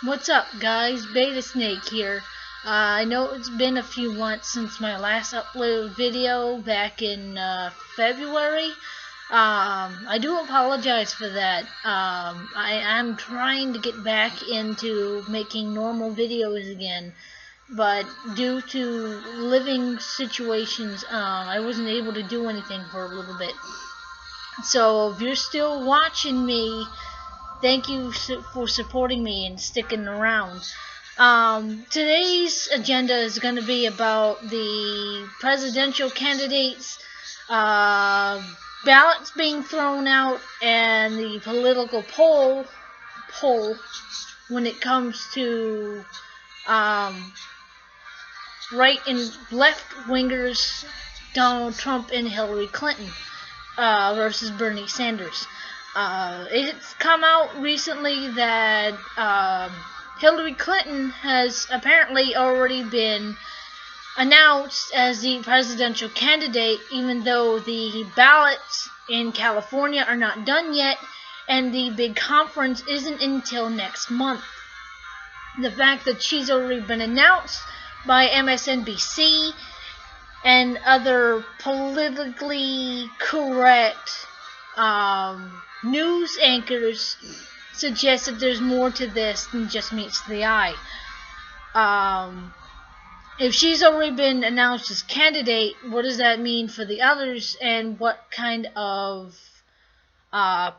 What's up, guys? Beta Snake here. I know it's been a few months since my last upload video back in February. I do apologize for that. I am trying to get back into making normal videos again, but due to living situations, I wasn't able to do anything for a little bit. So if you're still watching me, thank you for supporting me and sticking around. Today's agenda is going to be about the presidential candidates, ballots being thrown out, and the political poll when it comes to right and left wingers, Donald Trump and Hilary Clinton versus Bernie Sanders. It's come out recently that Hilary Clinton has apparently already been announced as the presidential candidate, even though the ballots in California are not done yet, and the big conference isn't until next month. The fact that she's already been announced by MSNBC and other politically correct news anchors suggests that there's more to this than just meets the eye. If she's already been announced as candidate, what does that mean for the others, and what kind of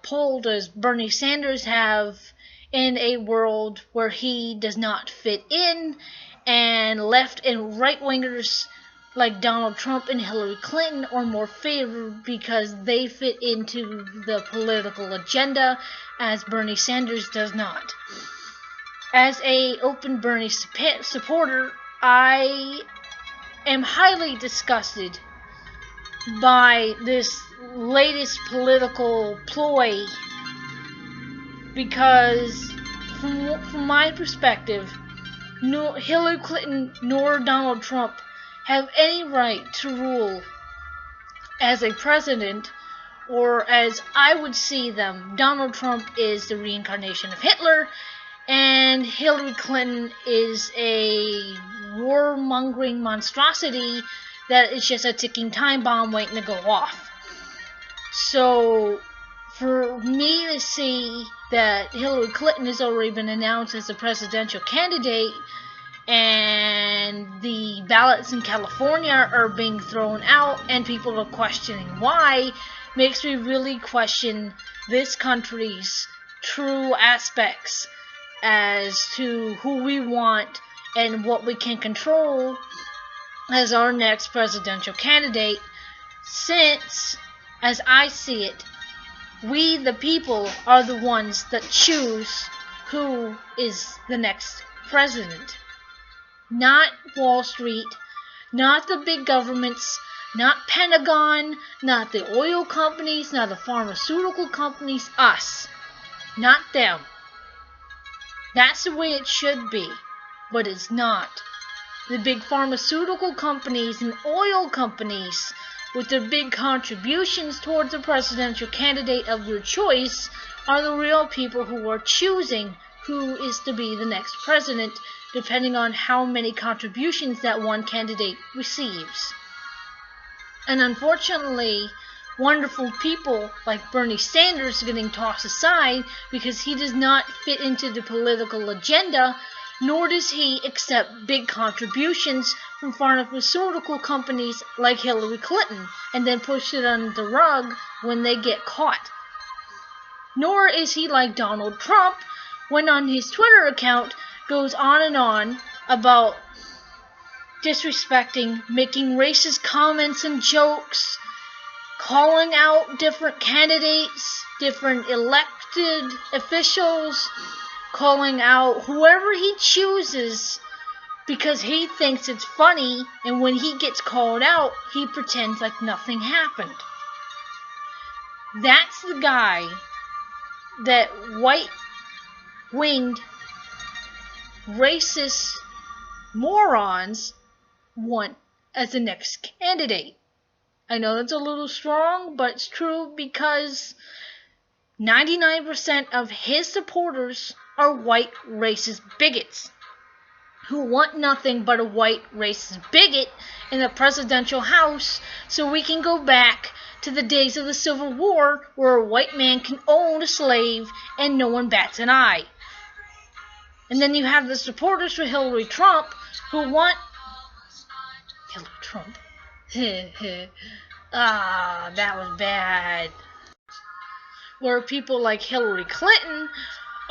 poll does Bernie Sanders have in a world where he does not fit in, and left and right wingers like Donald Trump and Hillary Clinton are more favored because they fit into the political agenda, as Bernie Sanders does not. As a open Bernie supporter, I am highly disgusted by this latest political ploy because from my perspective, no Hillary Clinton nor Donald Trump have any right to rule as a president, or as I would see them. Donald Trump is the reincarnation of Hitler, and Hillary Clinton is a warmongering monstrosity that is just a ticking time bomb waiting to go off. So for me to see that Hillary Clinton has already been announced as a presidential candidate, and the ballots in California are being thrown out and people are questioning why, makes me really question this country's true aspects as to who we want and what we can control as our next presidential candidate, since, as I see it, we the people are the ones that choose who is the next president. Not Wall Street, not the big governments, not Pentagon, not the oil companies, not the pharmaceutical companies, us. Not them. That's the way it should be, but it's not. The big pharmaceutical companies and oil companies, with their big contributions towards the presidential candidate of your choice, are the real people who are choosing who is to be the next president, depending on how many contributions that one candidate receives. And unfortunately, wonderful people like Bernie Sanders are getting tossed aside because he does not fit into the political agenda, nor does he accept big contributions from pharmaceutical companies like Hillary Clinton and then push it under the rug when they get caught. Nor is he like Donald Trump, when on his Twitter account goes on and on about disrespecting, making racist comments and jokes, calling out different candidates, different elected officials, calling out whoever he chooses because he thinks it's funny, and when he gets called out, he pretends like nothing happened. That's the guy that white-winged racist morons want as the next candidate. I know that's a little strong, but it's true, because 99% of his supporters are white racist bigots who want nothing but a white racist bigot in the presidential house so we can go back to the days of the Civil War where a white man can own a slave and no one bats an eye. And then you have the supporters for Hilary Trump who want Hilary Trump. That was bad. Where people like Hilary Clinton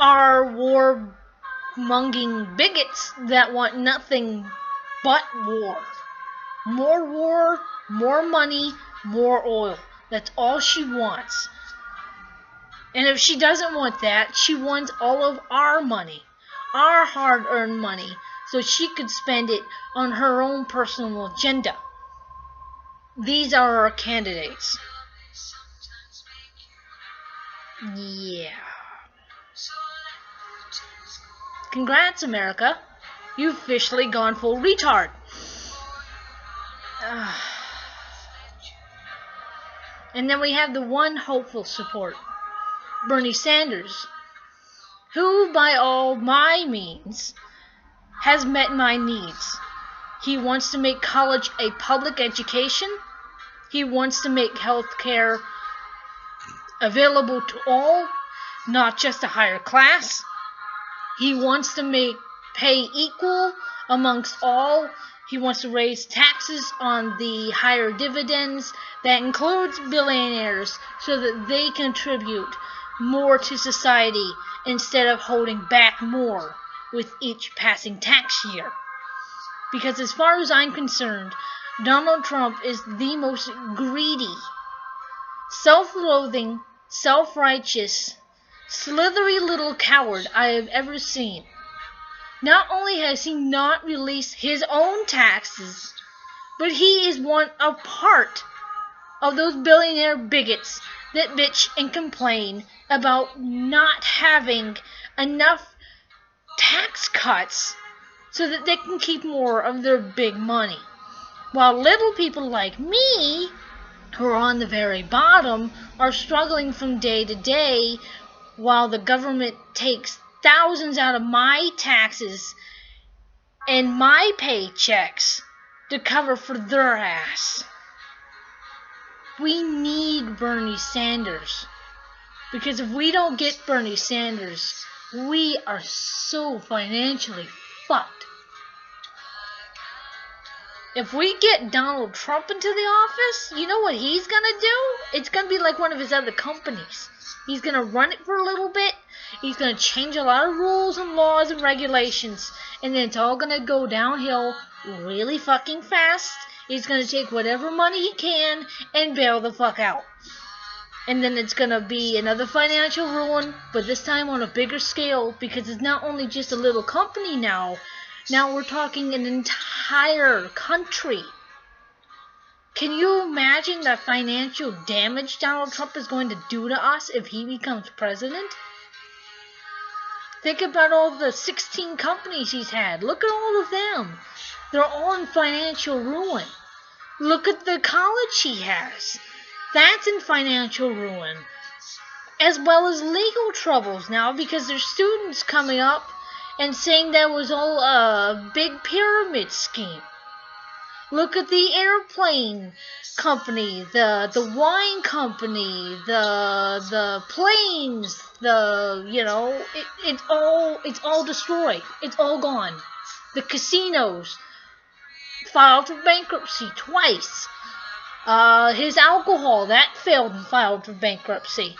are war-mongering bigots that want nothing but war. More money, more oil. That's all she wants. And if she doesn't want that, she wants all of our money, our hard-earned money, so she could spend it on her own personal agenda. These are our candidates. Yeah. Congrats, America. You've officially gone full retard. And then we have the one hopeful support, Bernie Sanders, who by all my means has met my needs. He wants to make college a public education. He wants to make health care available to all, not just a higher class. He wants to make pay equal amongst all. He wants to raise taxes on the higher dividends. That includes billionaires so that they contribute more to society instead of holding back more with each passing tax year. Because as far as I'm concerned, Donald Trump is the most greedy, self-loathing, self-righteous, slithery little coward I have ever seen. Not only has he not released his own taxes, but he is a part of those billionaire bigots that bitch and complain about not having enough tax cuts so that they can keep more of their big money. While little people like me, who are on the very bottom, are struggling from day to day while the government takes thousands out of my taxes and my paychecks to cover for their ass. We need Bernie Sanders. Because if we don't get Bernie Sanders, we are so financially fucked. If we get Donald Trump into the office, you know what he's gonna do? It's gonna be like one of his other companies. He's gonna run it for a little bit. He's gonna change a lot of rules and laws and regulations. And then it's all gonna go downhill really fucking fast. He's gonna take whatever money he can and bail the fuck out. And then it's gonna be another financial ruin, but this time on a bigger scale, because it's not only just a little company now. Now we're talking an entire country. Can you imagine the financial damage Donald Trump is going to do to us if he becomes president? Think about all the 16 companies he's had. Look at all of them. They're all in financial ruin. Look at the college he has. That's in financial ruin. As well as legal troubles now because there's students coming up and saying that was all a big pyramid scheme. Look at the airplane company, the wine company, the planes, it's all destroyed. It's all gone. The casinos filed for bankruptcy twice. His alcohol, that failed and filed for bankruptcy.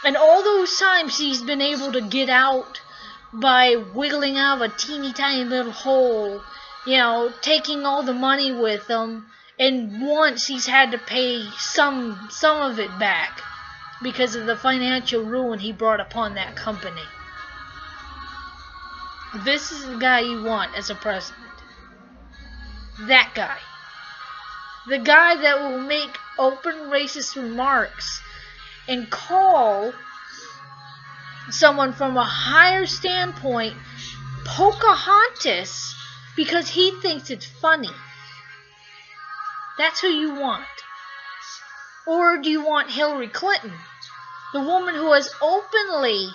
And all those times he's been able to get out by wiggling out of a teeny tiny little hole, taking all the money with him, and once he's had to pay some of it back because of the financial ruin he brought upon that company. This is the guy you want as a president. That guy. The guy that will make open racist remarks and call someone from a higher standpoint Pocahontas because he thinks it's funny. That's who you want. Or do you want Hilary Clinton, The woman who has openly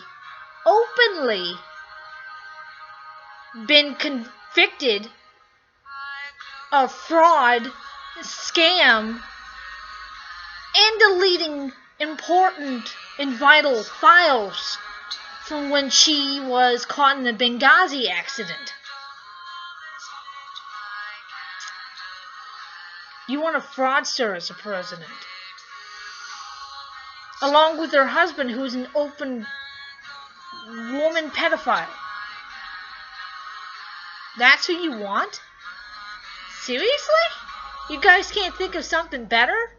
been convicted of fraud, scam, and deleting important and vital files from when she was caught in the Benghazi accident. You want a fraudster as a president, along with her husband, who is an open woman pedophile. That's who you want? Seriously? You guys can't think of something better?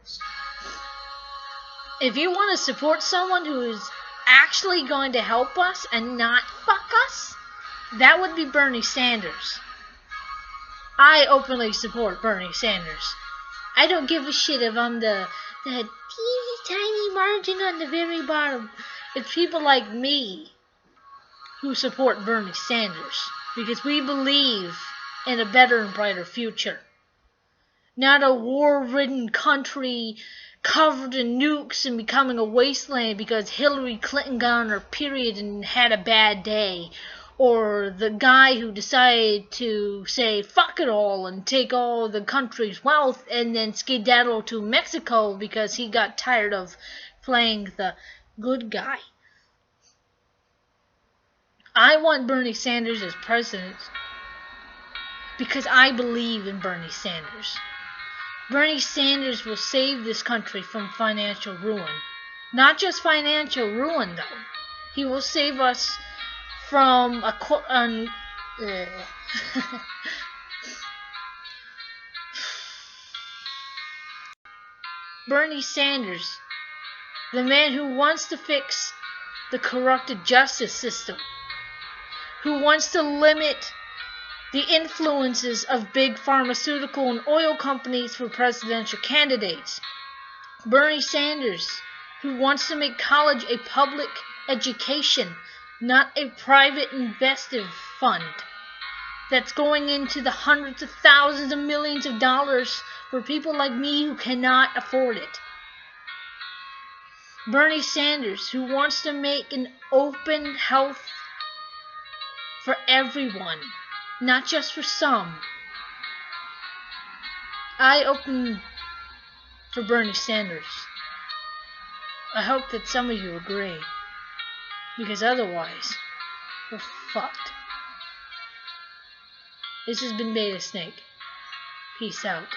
If you want to support someone who is actually going to help us and not fuck us, that would be Bernie Sanders. I openly support Bernie Sanders. I don't give a shit if I'm the teeny tiny margin on the very bottom. It's people like me who support Bernie Sanders, because we believe in a better and brighter future. Not a war-ridden country covered in nukes and becoming a wasteland because Hilary Clinton got on her period and had a bad day. Or the guy who decided to say fuck it all and take all the country's wealth and then skedaddle to Mexico because he got tired of playing the good guy. I want Bernie Sanders as president because I believe in Bernie Sanders. Bernie Sanders will save this country from financial ruin. Not just financial ruin, though. He will save us from Bernie Sanders, the man who wants to fix the corrupted justice system, who wants to limit the influences of big pharmaceutical and oil companies for presidential candidates. Bernie Sanders, who wants to make college a public education, not a private investive fund that's going into the hundreds of thousands of millions of dollars for people like me who cannot afford it. Bernie Sanders, who wants to make an open health for everyone, not just for some. I open for Bernie Sanders. I hope that some of you agree, because otherwise, we're fucked. This has been Beta Snake. Peace out.